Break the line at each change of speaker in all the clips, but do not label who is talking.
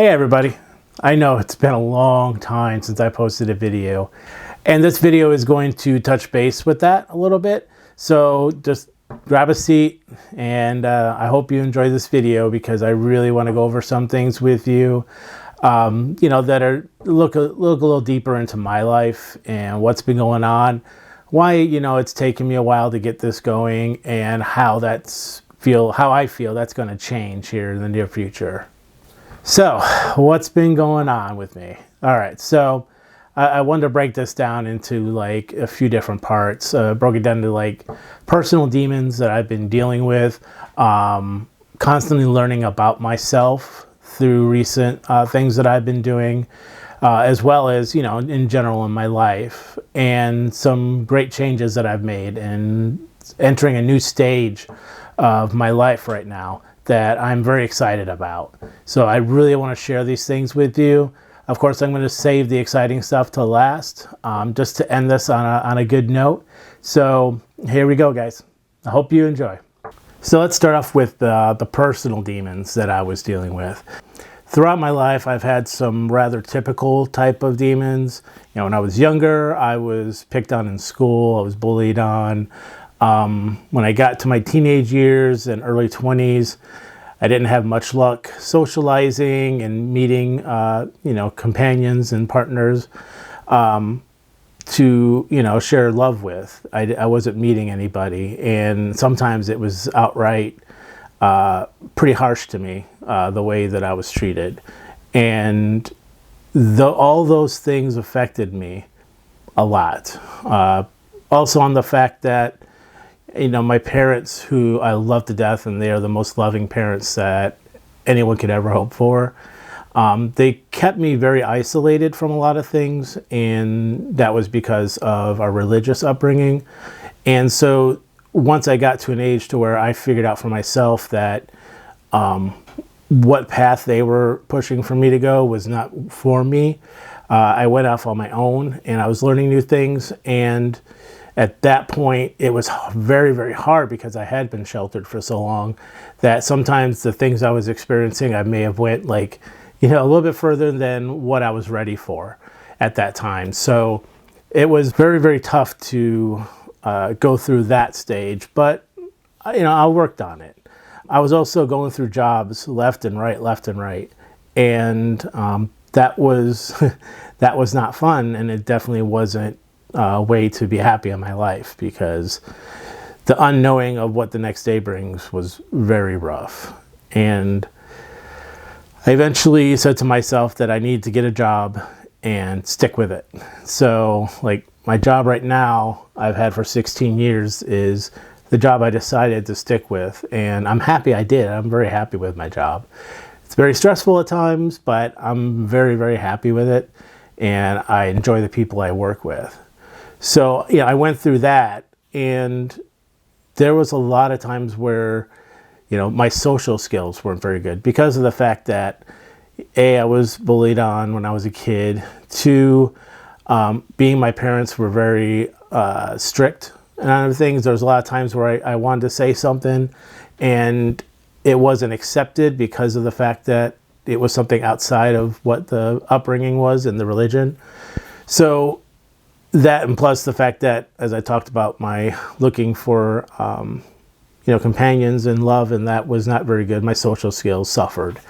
Hey everybody, I know it's been a long time since I posted a video, and this video is going to touch base with that a little bit. So just grab a seat, and I hope you enjoy this video because I really want to go over some things with you, that are look a little deeper into my life and what's been going on, why it's taken me a while to get this going, and how I feel that's going to change here in the near future. So, what's been going on with me? All right, so I wanted to break this down into like a few different parts. Broke it down to like personal demons that I've been dealing with, constantly learning about myself through recent things that I've been doing, as well as, in general in my life, and some great changes that I've made and entering a new stage of my life right now that I'm very excited about. So I really want to share these things with you. Of course, I'm going to save the exciting stuff to last, just to end this on a good note. So here we go, guys. I hope you enjoy. So let's start off with the personal demons that I was dealing with. Throughout my life, I've had some rather typical type of demons. When I was younger, I was picked on in school. I was bullied on. When I got to my teenage years and early 20s, I didn't have much luck socializing and meeting, companions and partners to, share love with. I wasn't meeting anybody, and sometimes it was outright pretty harsh to me, the way that I was treated. And all those things affected me a lot. Also on the fact that my parents, who I love to death, and they are the most loving parents that anyone could ever hope for, they kept me very isolated from a lot of things, and that was because of our religious upbringing. And so once I got to an age to where I figured out for myself that what path they were pushing for me to go was not for me, I went off on my own, and I was learning new things. And at that point, it was very, very hard because I had been sheltered for so long that sometimes the things I was experiencing, I may have went a little bit further than what I was ready for at that time. So it was very, very tough to go through that stage, but I worked on it. I was also going through jobs left and right, and that was that was not fun, and it definitely wasn't way to be happy in my life, because the unknowing of what the next day brings was very rough. And I eventually said to myself that I need to get a job and stick with it. So my job right now, I've had for 16 years, is the job I decided to stick with, and I'm happy I did. I'm very happy with my job. It's very stressful at times, but I'm very, very happy with it, and I enjoy the people I work with. So, I went through that, and there was a lot of times where, my social skills weren't very good because of the fact that, A, I was bullied on when I was a kid. 2, being my parents were very strict and other things. There was a lot of times where I wanted to say something, and it wasn't accepted because of the fact that it was something outside of what the upbringing was in the religion. So that, and plus the fact that, as I talked about, my looking for, companions and love, and that was not very good. My social skills suffered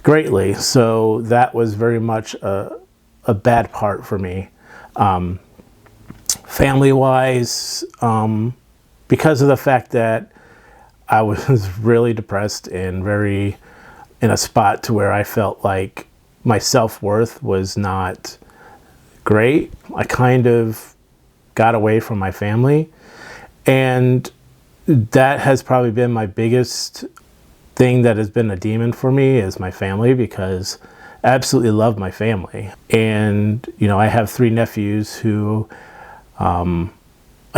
greatly. So that was very much a bad part for me. Family-wise, because of the fact that I was really depressed and very in a spot to where I felt like my self-worth was not great, I kind of got away from my family, and that has probably been my biggest thing that has been a demon for me, is my family, because I absolutely love my family. And I have 3 nephews who I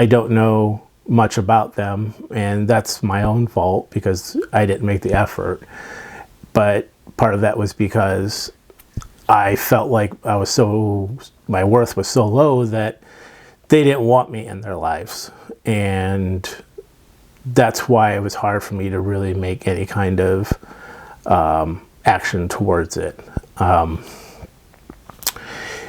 don't know much about them, and that's my own fault because I didn't make the effort. But part of that was because I felt like my worth was so low that they didn't want me in their lives. And that's why it was hard for me to really make any kind of action towards it.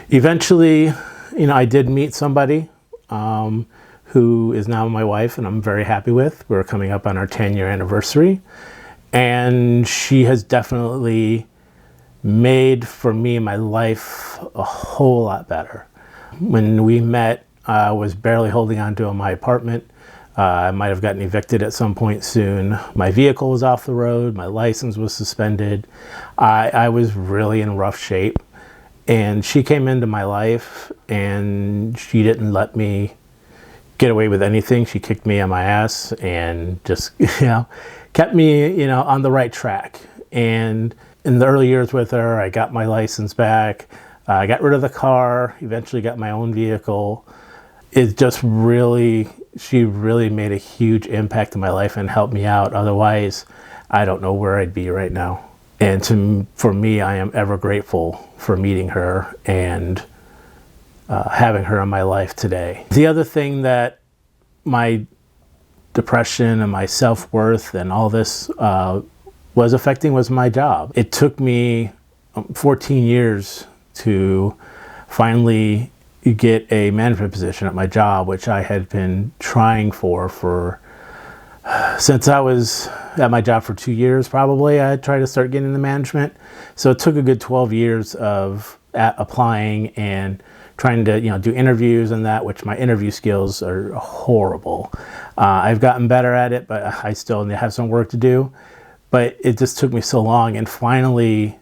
Eventually, I did meet somebody who is now my wife, and I'm very happy with. We're coming up on our 10-year anniversary, and she has definitely made for me my life a whole lot better. When we met, I was barely holding on to my apartment. I might have gotten evicted at some point soon. My vehicle was off the road. My license was suspended. I was really in rough shape. And she came into my life, and she didn't let me get away with anything. She kicked me on my ass and just, kept me, on the right track. And in the early years with her, I got my license back. I got rid of the car, eventually got my own vehicle. She really made a huge impact in my life and helped me out. Otherwise, I don't know where I'd be right now. And for me, I am ever grateful for meeting her and having her in my life today. The other thing that my depression and my self-worth and all this was affecting was my job. It took me 14 years to finally get a management position at my job, which I had been trying for since I was at my job for 2 years. Probably I tried to start getting into management. So it took a good 12 years of applying and trying to do interviews and that, which my interview skills are horrible. I've gotten better at it, but I still have some work to do. But it just took me so long, and finally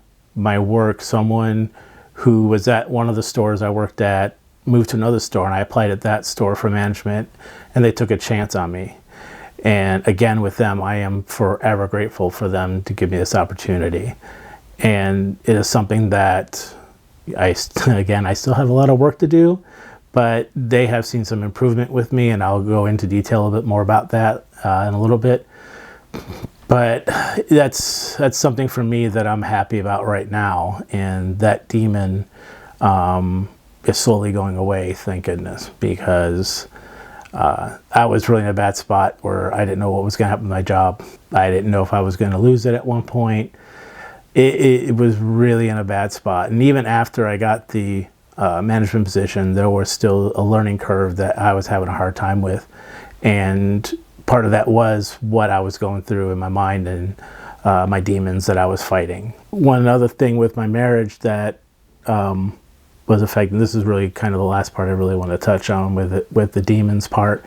someone who was at one of the stores I worked at moved to another store, and I applied at that store for management, and they took a chance on me. And again, with them, I am forever grateful for them to give me this opportunity. And it is something that I still have a lot of work to do, but they have seen some improvement with me, and I'll go into detail a bit more about that in a little bit. But that's something for me that I'm happy about right now, and that demon is slowly going away, thank goodness, because I was really in a bad spot where I didn't know what was going to happen with my job. I didn't know if I was going to lose it at one point. It was really in a bad spot. And even after I got the management position, there was still a learning curve that I was having a hard time with. And part of that was what I was going through in my mind and my demons that I was fighting. One other thing with my marriage that was affecting, this is really kind of the last part I really want to touch on with the demons part,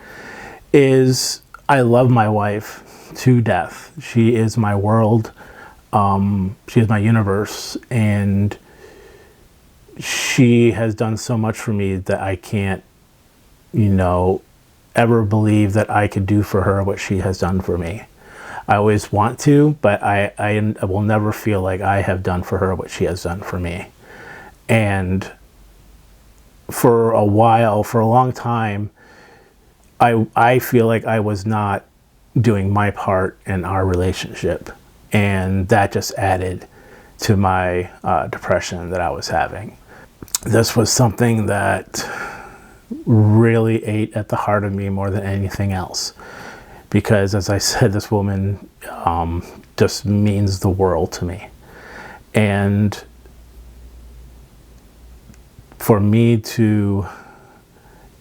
is I love my wife to death. She is my world. She is my universe, and she has done so much for me that I can't, ever believe that I could do for her what she has done for me. I always want to, but I will never feel like I have done for her what she has done for me. And for a long time, I feel like I was not doing my part in our relationship. And that just added to my depression that I was having. This was something that really ate at the heart of me more than anything else. Because, as I said, this woman just means the world to me. And for me to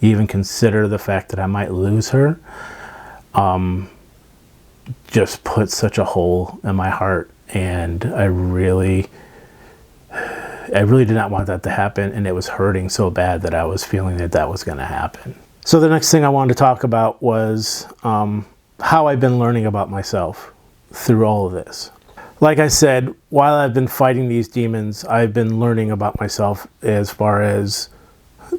even consider the fact that I might lose her just put such a hole in my heart, and I really did not want that to happen, and it was hurting so bad that I was feeling that was going to happen. So the next thing I wanted to talk about was how I've been learning about myself through all of this. Like I said, while I've been fighting these demons, I've been learning about myself as far as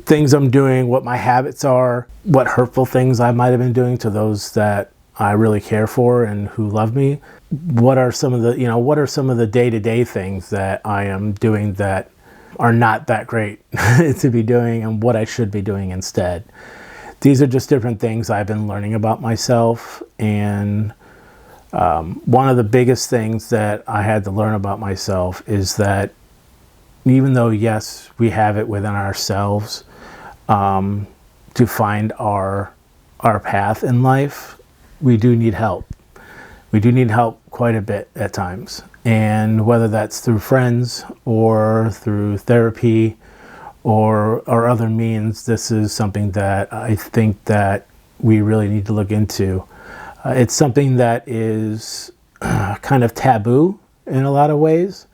things I'm doing, what my habits are, what hurtful things I might have been doing to those that I really care for and who love me. What are some of the day-to-day things that I am doing that are not that great to be doing, and what I should be doing instead. These are just different things I've been learning about myself, and one of the biggest things that I had to learn about myself is that even though, yes, we have it within ourselves to find our path in life, we do need help. We do need help quite a bit at times. And whether that's through friends or through therapy or other means, this is something that I think that we really need to look into. It's something that is kind of taboo in a lot of ways.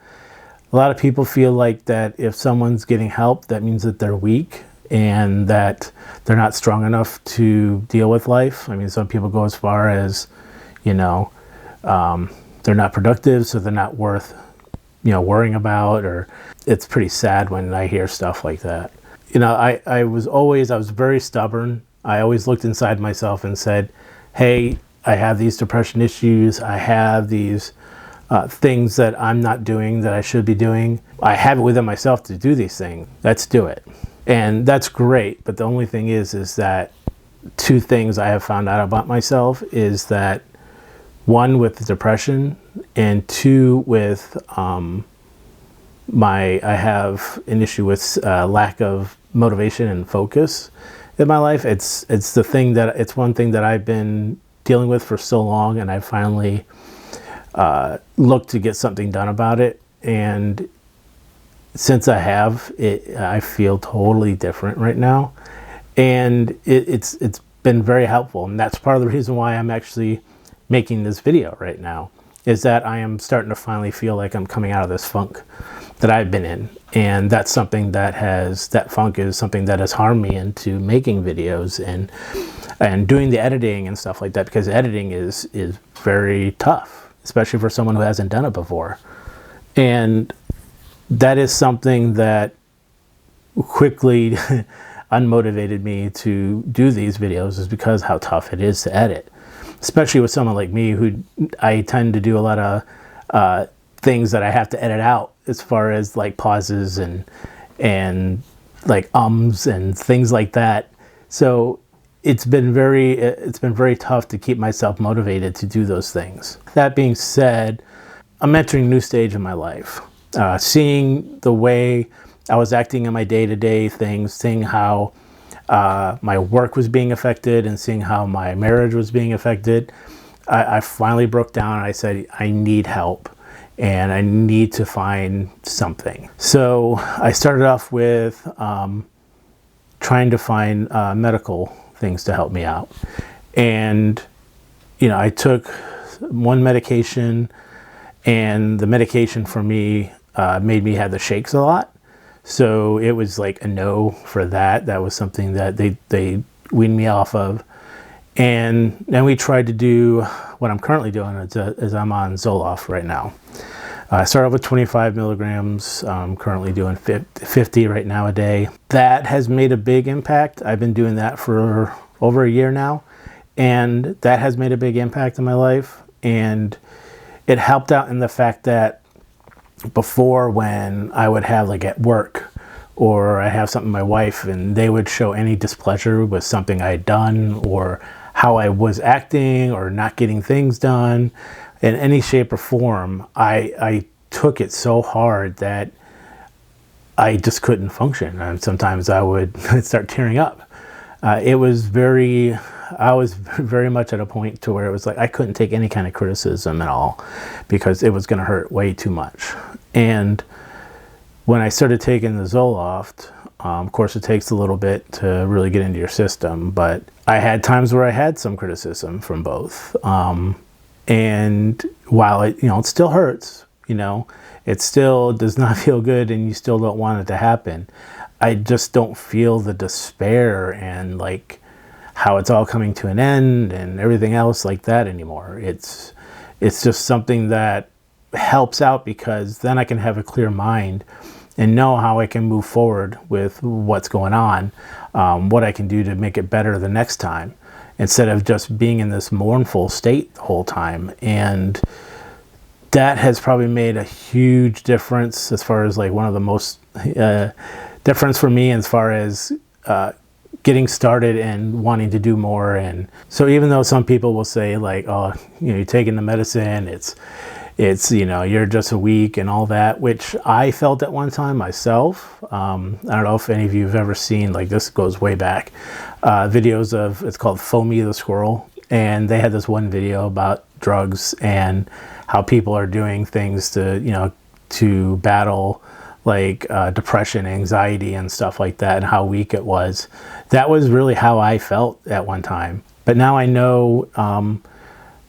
A lot of people feel like that if someone's getting help, that means that they're weak and that they're not strong enough to deal with life. I mean, some people go as far as, they're not productive, so they're not worth, worrying about, or it's pretty sad when I hear stuff like that. I was very stubborn. I always looked inside myself and said, hey, I have these depression issues. I have these things that I'm not doing that I should be doing. I have it within myself to do these things. Let's do it. And that's great. But the only thing is that two things I have found out about myself is that one, with depression, and two, with I have an issue with lack of motivation and focus in my life. It's one thing that I've been dealing with for so long, and I finally looked to get something done about it. And since I have it, I feel totally different right now, and it's been very helpful. And that's part of the reason why I'm actually making this video right now, is that I am starting to finally feel like I'm coming out of this funk that I've been in. And that's something that funk is something that has harmed me into making videos and doing the editing and stuff like that, because editing is very tough, especially for someone who hasn't done it before. And that is something that quickly unmotivated me to do these videos, is because how tough it is to edit. Especially with someone like me, who I tend to do a lot of things that I have to edit out, as far as like pauses and like ums and things like that. So it's been very tough to keep myself motivated to do those things. That being said, I'm entering a new stage in my life. Seeing the way I was acting in my day-to-day things, seeing how my work was being affected, and seeing how my marriage was being affected, I finally broke down and I said, I need help and I need to find something. So I started off with trying to find medical things to help me out. And, I took one medication, and the medication for me made me have the shakes a lot. So it was like a no for that. That was something that they weaned me off of. And then we tried to do what I'm currently doing, is I'm on Zoloft right now. I started off with 25 milligrams. I'm currently doing 50 right now a day. That has made a big impact. I've been doing that for over a year now, and that has made a big impact in my life. And it helped out in the fact that before, when I would have, like at work, or I have something with my wife, and they would show any displeasure with something I had done, or how I was acting, or not getting things done in any shape or form, I took it so hard that I just couldn't function. And sometimes I would start tearing up. I was very much at a point to where it was like I couldn't take any kind of criticism at all, because it was going to hurt way too much. And when I started taking the Zoloft, of course it takes a little bit to really get into your system, but I had times where I had some criticism from both. And while it still hurts, it still does not feel good, and you still don't want it to happen, I just don't feel the despair and like how it's all coming to an end and everything else like that anymore. It's just something that helps out, because then I can have a clear mind and know how I can move forward with what's going on, what I can do to make it better the next time, instead of just being in this mournful state the whole time. And that has probably made a huge difference, as far as like one of the most difference for me, as far as getting started and wanting to do more. And so even though some people will say like, oh, you're taking the medicine, it's you're just a weak and all that, which I felt at one time myself. I don't know if any of you have ever seen, like, this goes way back, videos of, it's called Foamy the Squirrel. And they had this one video about drugs and how people are doing things to, you know, to battle like depression, anxiety, and stuff like that, and how weak it was. That was really how I felt at one time. But now I know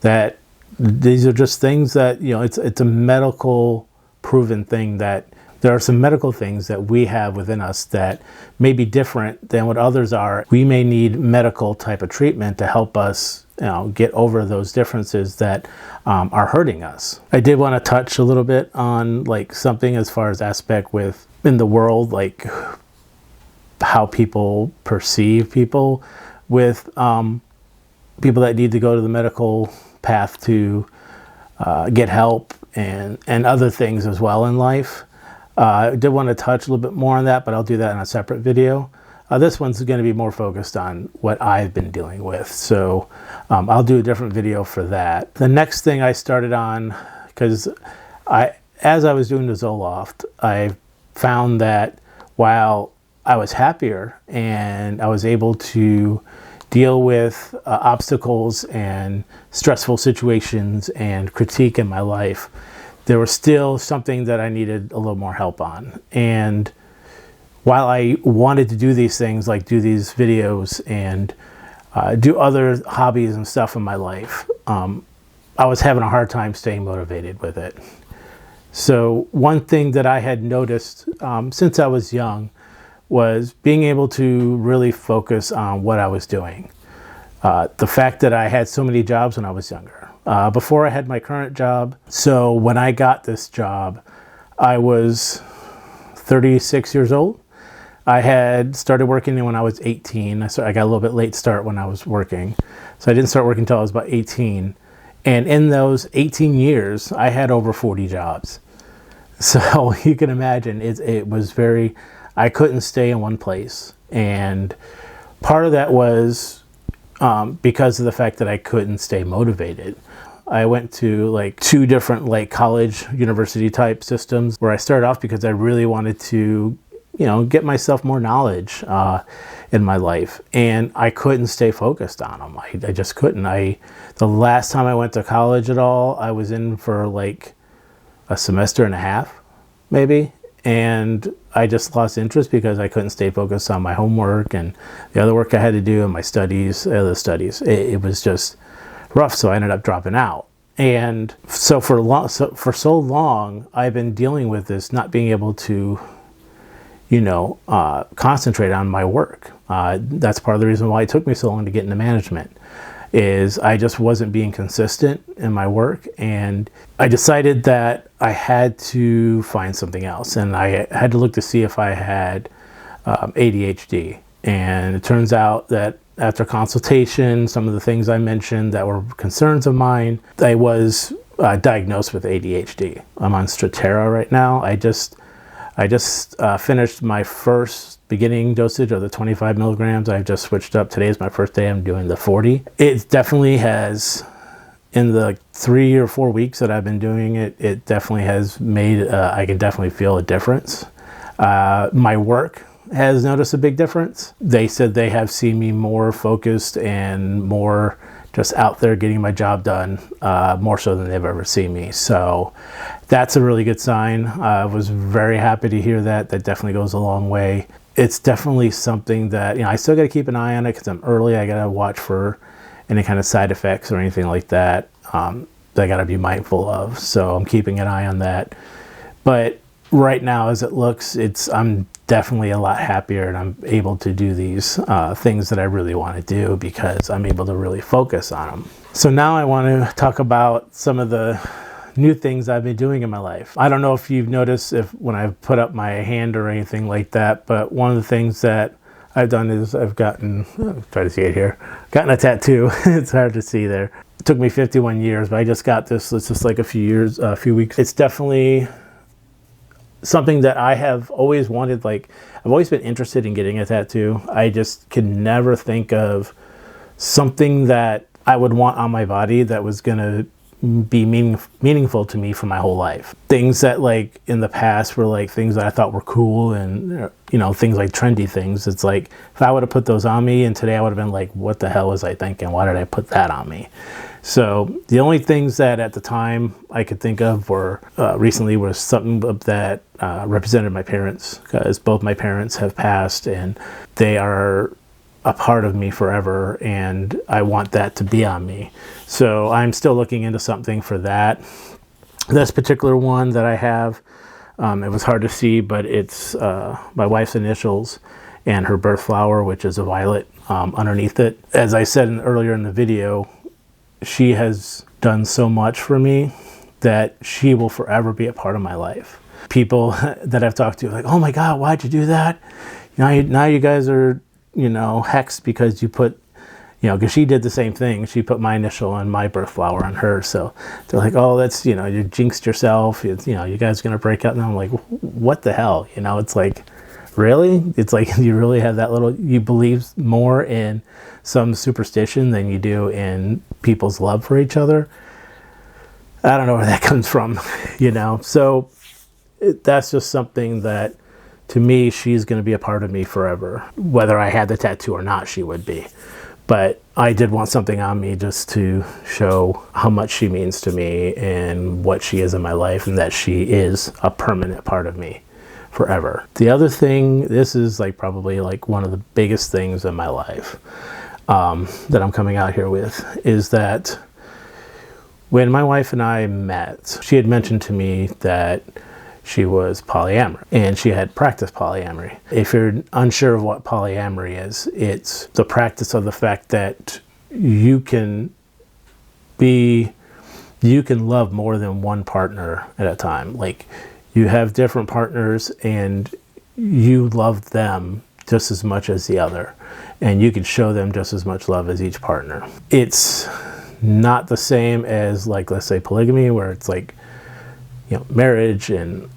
that these are just things that, you know, it's a medical proven thing, that there are some medical things that we have within us that may be different than what others are. We may need medical type of treatment to help us, you know, get over those differences that are hurting us. I did want to touch a little bit on like something as far as aspect with in the world, like how people perceive people with people that need to go to the medical path to get help and other things as well in life. I did want to touch a little bit more on that, but I'll do that in a separate video. This one's going to be more focused on what I've been dealing with, so I'll do a different video for that. The next thing I started on, because as I was doing the Zoloft, I found that while I was happier and I was able to deal with obstacles and stressful situations and critique in my life, there was still something that I needed a little more help on. And while I wanted to do these things, like do these videos and do other hobbies and stuff in my life, I was having a hard time staying motivated with it. So one thing that I had noticed since I was young was being able to really focus on what I was doing. The fact that I had so many jobs when I was younger. Before I had my current job. So when I got this job, I was 36 years old. I had started working when I was 18. I got a little bit late start when I was working. So I didn't start working until I was about 18. And in those 18 years, I had over 40 jobs. So you can imagine it was very, I couldn't stay in one place. And part of that was because of the fact that I couldn't stay motivated. I went to like 2 different like college, university type systems where I started off because I really wanted to, you know, get myself more knowledge in my life, and I couldn't stay focused on them. I just couldn't. The last time I went to college at all, I was in for like a semester and a half, maybe, and I just lost interest because I couldn't stay focused on my homework and the other work I had to do and my studies, It was just rough, so I ended up dropping out. And so for so long, I've been dealing with this, not being able to, you know, concentrate on my work. That's part of the reason why it took me so long to get into management, is I just wasn't being consistent in my work, and I decided that I had to find something else, and I had to look to see if I had ADHD. And it turns out that after consultation, some of the things I mentioned that were concerns of mine, I was diagnosed with ADHD. I'm on Strattera right now. I just finished my first beginning dosage of the 25 milligrams. I've just switched up. Today is my first day. I'm doing the 40. It definitely has, in the 3 or 4 weeks that I've been doing it, it definitely has made, I can definitely feel a difference. My work has noticed a big difference. They said they have seen me more focused and more just out there getting my job done, more so than they've ever seen me. So that's a really good sign. I was very happy to hear that. That definitely goes a long way. It's definitely something that, you know, I still got to keep an eye on it because I'm early. I got to watch for any kind of side effects or anything like that. That I got to be mindful of. So I'm keeping an eye on that. But right now, as it looks, I'm definitely a lot happier, and I'm able to do these things that I really want to do because I'm able to really focus on them. So now I want to talk about some of the new things I've been doing in my life. I don't know if you've noticed when I've put up my hand or anything like that, but one of the things that I've done is I've gotten, try to see it here, gotten a tattoo. It's hard to see there. It took me 51 years, but I just got this. It's just like a few weeks. It's definitely something that I have always wanted. Like, I've always been interested in getting a tattoo. I just could never think of something that I would want on my body that was going to be meaningful to me for my whole life. Things that, like, in the past were like things that I thought were cool and, you know, things like trendy things. It's like, if I would have put those on me and today I would have been like, what the hell was I thinking? Why did I put that on me? So the only things that at the time I could think of were recently was something that represented my parents, because both my parents have passed and they are a part of me forever, and I want that to be on me. So I'm still looking into something for that. This particular one that I have, it was hard to see, but it's my wife's initials and her birth flower, which is a violet, underneath it. As I said earlier in the video, she has done so much for me that she will forever be a part of my life. People that I've talked to are like, oh my God, why'd you do that? Now you guys are, hexed because you put, because she did the same thing. She put my initial and my birth flower on her. So they're like, oh, that's, you jinxed yourself. It's, you guys are going to break up. And I'm like, what the hell? It's like, really? It's like, you really have that little, you believe more in some superstition than you do in people's love for each other. I don't know where that comes from, So that's just something that, to me, she's going to be a part of me forever. Whether I had the tattoo or not, she would be. But I did want something on me just to show how much she means to me and what she is in my life, and that she is a permanent part of me forever. The other thing, this is probably one of the biggest things in my life that I'm coming out here with, is that when my wife and I met, she had mentioned to me that she was polyamory and she had practiced polyamory. If you're unsure of what polyamory is, it's the practice of the fact that you can love more than one partner at a time. Like, you have different partners and you love them just as much as the other, and you can show them just as much love as each partner. It's not the same as, let's say polygamy, where it's marriage and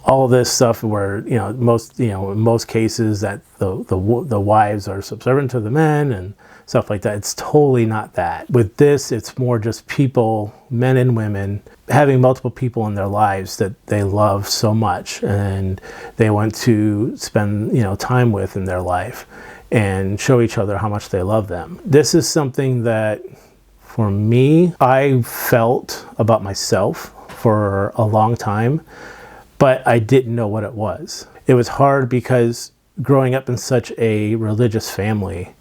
all of this stuff where in most cases that the wives are subservient to the men and stuff like that. It's totally not that. With this, it's more just people, men and women, having multiple people in their lives that they love so much and they want to spend time with in their life and show each other how much they love them. This is something that, for me, I felt about myself for a long time, but I didn't know what it was. It was hard because growing up in such a religious family,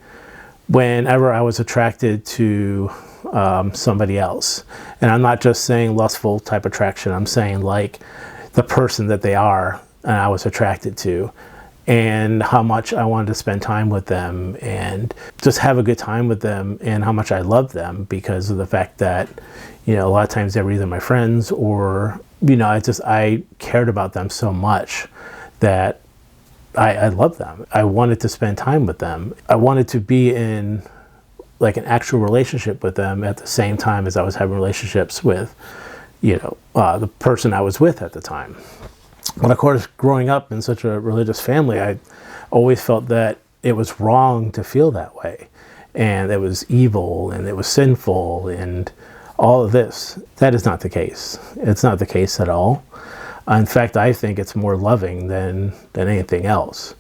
whenever I was attracted to somebody else, and I'm not just saying lustful type attraction, I'm saying the person that they are and I was attracted to, and how much I wanted to spend time with them and just have a good time with them, and how much I loved them because of the fact that, a lot of times they were either my friends or, I cared about them so much that I loved them. I wanted to spend time with them. I wanted to be in an actual relationship with them at the same time as I was having relationships with, the person I was with at the time. But of course, growing up in such a religious family, I always felt that it was wrong to feel that way, and it was evil and it was sinful and all of this. That is not the case. It's not the case at all. In fact, I think it's more loving than anything else.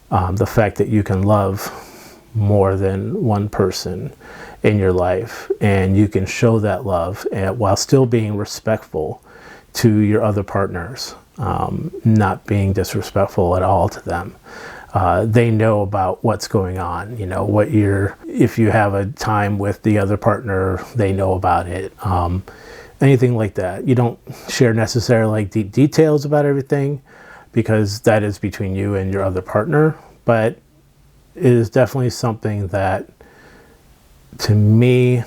The fact that you can love more than one person in your life, and you can show that love while still being respectful to your other partners, not being disrespectful at all to them. They know about what's going on, if you have a time with the other partner, they know about it. Anything like that. You don't share necessarily deep details about everything, because that is between you and your other partner, but it is definitely something that, to me,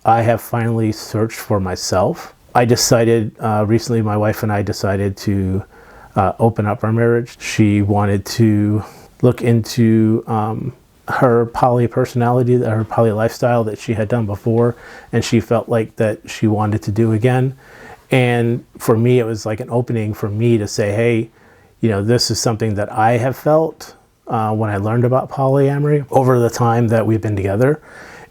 I have finally searched for myself. I decided, recently my wife and I decided to open up our marriage. She wanted to look into her poly personality, her poly lifestyle that she had done before, and she felt like that she wanted to do again. And for me, it was like an opening for me to say, hey, this is something that I have felt when I learned about polyamory over the time that we've been together.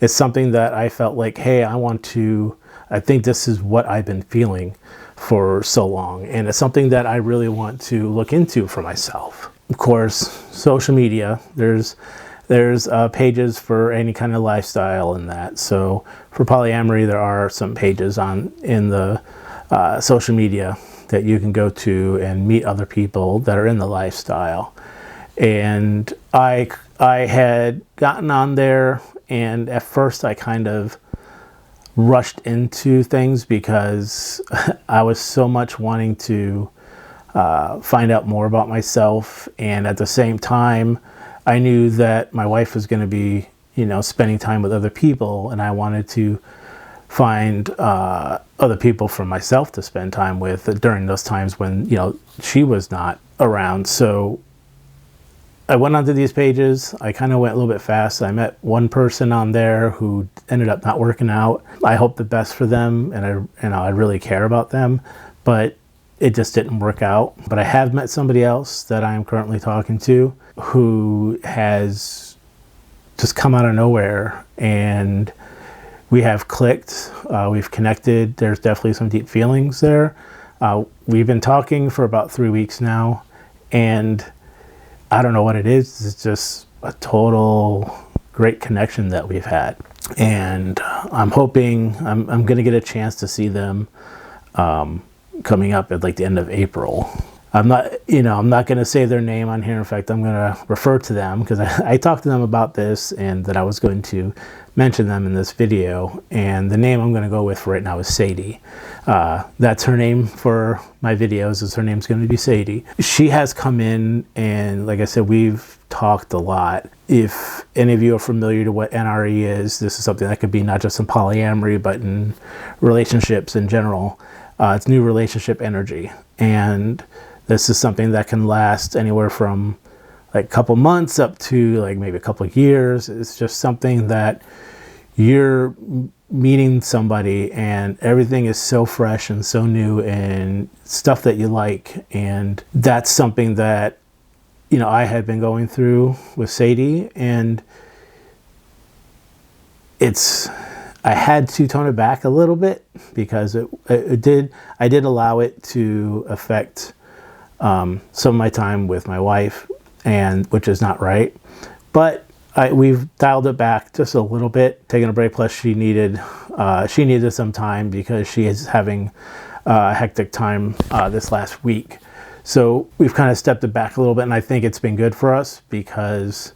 It's something that I felt like, hey, I think this is what I've been feeling for so long, and it's something that I really want to look into for myself. Of course, social media, there's There's pages for any kind of lifestyle in that. So for polyamory, there are some pages in the social media that you can go to and meet other people that are in the lifestyle. And I had gotten on there, and at first I kind of rushed into things because I was so much wanting to find out more about myself, and at the same time I knew that my wife was going to be, spending time with other people, and I wanted to find other people for myself to spend time with during those times when, she was not around. So I went onto these pages. I kind of went a little bit fast. I met one person on there who ended up not working out. I hope the best for them, and I really care about them, but it just didn't work out. But I have met somebody else that I am currently talking to who has just come out of nowhere, and we have clicked. We've connected. There's definitely some deep feelings there. We've been talking for about 3 weeks now, and I don't know what it is. It's just a total great connection that we've had. And I'm hoping I'm going to get a chance to see them coming up at like the end of April. I'm not going to say their name on here. In fact, I'm going to refer to them because I talked to them about this and that I was going to mention them in this video. And the name I'm going to go with for right now is Sadie. That's her name for my videos. Her name's going to be Sadie. She has come in, and like I said, we've talked a lot. If any of you are familiar to what NRE is, this is something that could be not just in polyamory, but in relationships in general. It's new relationship energy. And this is something that can last anywhere from like a couple months up to like maybe a couple of years. It's just something that you're meeting somebody and everything is so fresh and so new and stuff that you like. And that's something that, I had been going through with Sadie, and I had to tone it back a little bit because I did allow it to affect some of my time with my wife, and which is not right. But we've dialed it back just a little bit, taking a break. Plus, she needed some time because she is having a hectic time this last week. So we've kind of stepped it back a little bit, and I think it's been good for us because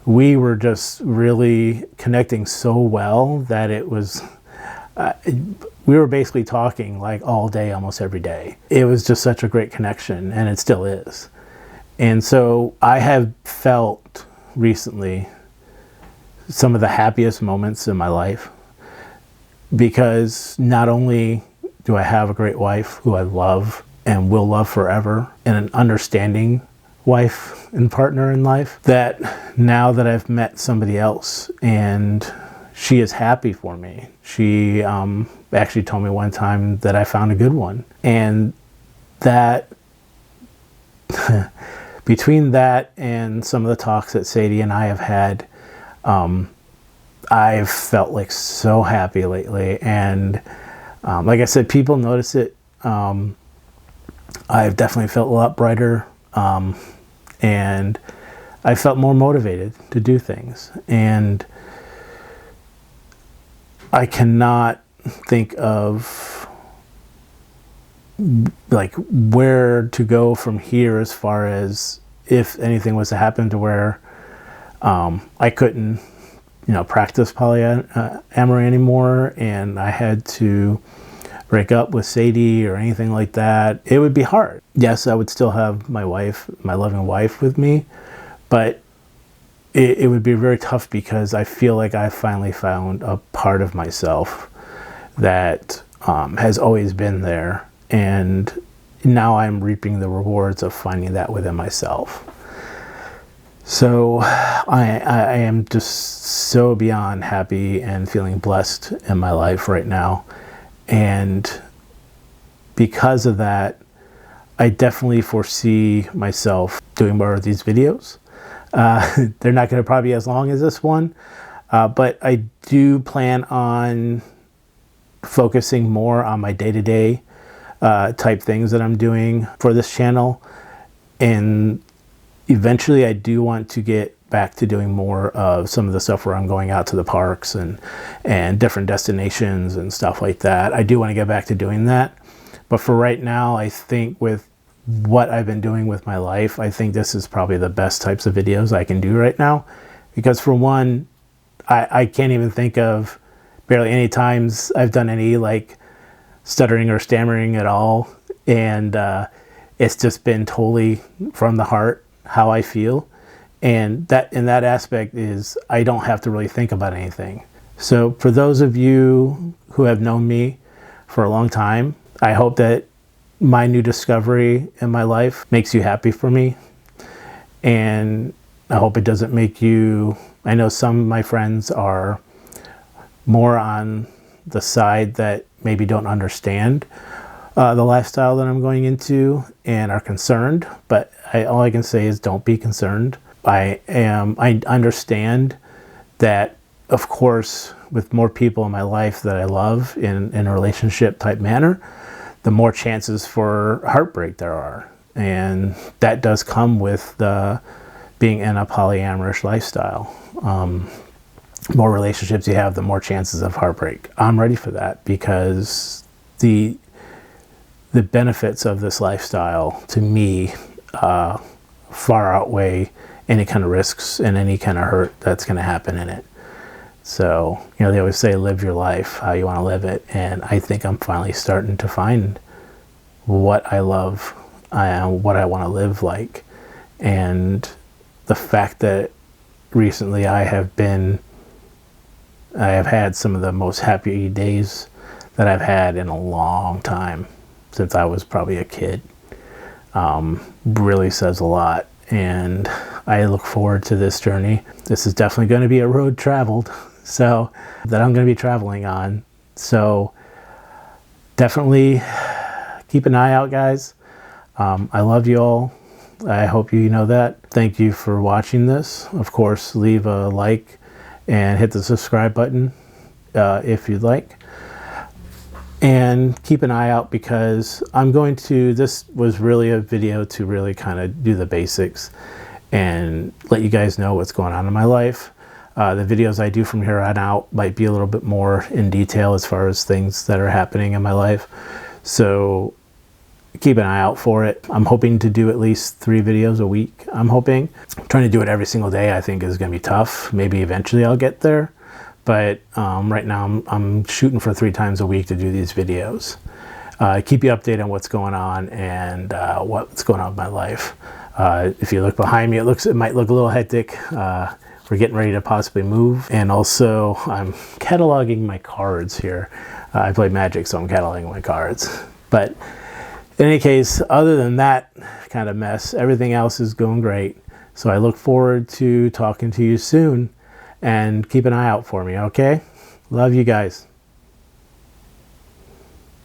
we were just really connecting so well that it was. We were basically talking like all day, almost every day. It was just such a great connection, and it still is. And so I have felt recently some of the happiest moments in my life because not only do I have a great wife who I love and will love forever, and an understanding wife and partner in life, that now that I've met somebody else and she is happy for me. She actually told me one time that I found a good one. And that, between that and some of the talks that Sadie and I have had, I've felt like so happy lately. And like I said, people notice it. I've definitely felt a lot brighter. And I felt more motivated to do things. And I cannot think of like where to go from here as far as if anything was to happen to where I couldn't, practice polyamory anymore, and I had to break up with Sadie or anything like that. It would be hard. Yes, I would still have my wife, my loving wife, with me, but it would be very tough because I feel like I finally found a part of myself that has always been there, and now I'm reaping the rewards of finding that within myself. So I am just so beyond happy and feeling blessed in my life right now. And because of that, I definitely foresee myself doing more of these videos. They're not going to probably be as long as this one, but I do plan on focusing more on my day-to-day type things that I'm doing for this channel. And eventually I do want to get back to doing more of some of the stuff where I'm going out to the parks and different destinations and stuff like that. I do want to get back to doing that. But for right now, I think with what I've been doing with my life, I think this is probably the best types of videos I can do right now. Because for one, I can't even think of barely any times I've done any like stuttering or stammering at all. And it's just been totally from the heart how I feel. And that in that aspect is I don't have to really think about anything. So for those of you who have known me for a long time, I hope that my new discovery in my life makes you happy for me. And I hope it doesn't make you, I know some of my friends are more on the side that maybe don't understand the lifestyle that I'm going into and are concerned, but all I can say is don't be concerned. I understand that, of course, with more people in my life that I love in a relationship type manner, the more chances for heartbreak there are. And that does come with being in a polyamorous lifestyle. More relationships you have, the more chances of heartbreak. I'm ready for that because the benefits of this lifestyle to me far outweigh any kind of risks and any kind of hurt that's going to happen in it. So, you know, they always say live your life how you want to live it, and I think I'm finally starting to find what I love, what I want to live like. And the fact that recently I have had some of the most happy days that I've had in a long time, since I was probably a kid, really says a lot. And I look forward to this journey. This is definitely going to be a road traveled, so that I'm going to be traveling on. So definitely keep an eye out, guys. I love you all. I hope you know that. Thank you for watching this. Of course, leave a like and hit the subscribe button if you'd like. And keep an eye out because this was really a video to really kind of do the basics and let you guys know what's going on in my life. The videos I do from here on out might be a little bit more in detail as far as things that are happening in my life. So keep an eye out for it. I'm hoping to do at least 3 videos a week. I'm trying to do it every single day I think is going to be tough. Maybe eventually I'll get there. But right now I'm shooting for 3 times a week to do these videos. Keep you updated on what's going on and what's going on in my life. If you look behind me, it might look a little hectic. We're getting ready to possibly move. And also I'm cataloging my cards here. I play Magic, so I'm cataloging my cards. But in any case, other than that kind of mess, everything else is going great. So I look forward to talking to you soon. And keep an eye out for me, okay? Love you guys.